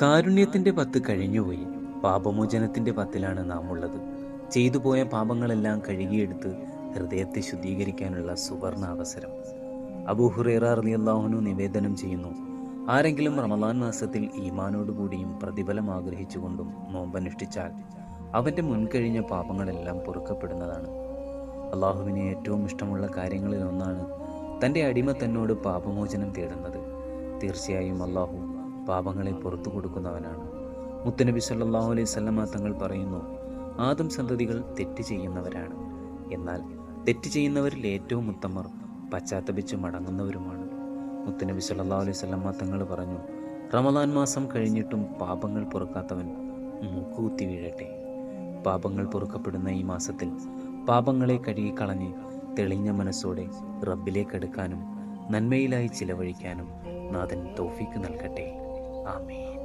കാരുണ്യത്തിൻ്റെ 10 കഴിഞ്ഞുപോയി. പാപമോചനത്തിൻ്റെ 10ലാണ് നാം ഉള്ളത്. ചെയ്തുപോയ പാപങ്ങളെല്ലാം കഴുകിയെടുത്ത് ഹൃദയത്തെ ശുദ്ധീകരിക്കാനുള്ള സുവർണ അവസരം. അബൂ ഹുറൈറ റളിയല്ലാഹു അൻഹു നിവേദനം ചെയ്യുന്നു, ആരെങ്കിലും റമളാൻ മാസത്തിൽ ഈമാനോടുകൂടിയും പ്രതിഫലം ആഗ്രഹിച്ചുകൊണ്ടും നോമ്പനുഷ്ഠിച്ചാൽ അവൻ്റെ മുൻകഴിഞ്ഞ പാപങ്ങളെല്ലാം പൊറുക്കപ്പെടുന്നതാണ്. അള്ളാഹുവിന് ഏറ്റവും ഇഷ്ടമുള്ള കാര്യങ്ങളിൽ ഒന്നാണ് തൻ്റെ അടിമ തന്നോട് പാപമോചനം തേടുന്നത്. തീർച്ചയായും അള്ളാഹു പാപങ്ങളെ പുറത്തു കൊടുക്കുന്നവനാണ്. മുത്തുനബി സല്ലല്ലാഹു അലൈഹി വസല്ലമ തങ്ങൾ പറയുന്നു, ആദം സന്തതികൾ തെറ്റ് ചെയ്യുന്നവരാണ്. എന്നാൽ തെറ്റ് ചെയ്യുന്നവരിൽ ഏറ്റവും ഉത്തമർ പശ്ചാത്തപിച്ച് മടങ്ങുന്നവരുമാണ്. മുത്തുനബി സല്ലല്ലാഹു അലൈഹി വസല്ലമ തങ്ങൾ പറഞ്ഞു, റമളാൻ മാസം കഴിഞ്ഞിട്ടും പാപങ്ങൾ പൊറുക്കാത്തവൻ മൂക്കുകുത്തി വീഴട്ടെ. പാപങ്ങൾ പൊറുക്കപ്പെടുന്ന ഈ മാസത്തിൽ പാപങ്ങളെ കഴുകിക്കളഞ്ഞ് തെളിഞ്ഞ മനസ്സോടെ റബ്ബിലേക്കടുക്കാനും നന്മയിലായി ചിലവഴിക്കാനും നാഥൻ തൗഫീക്ക് നൽകട്ടെ. ആമീൻ.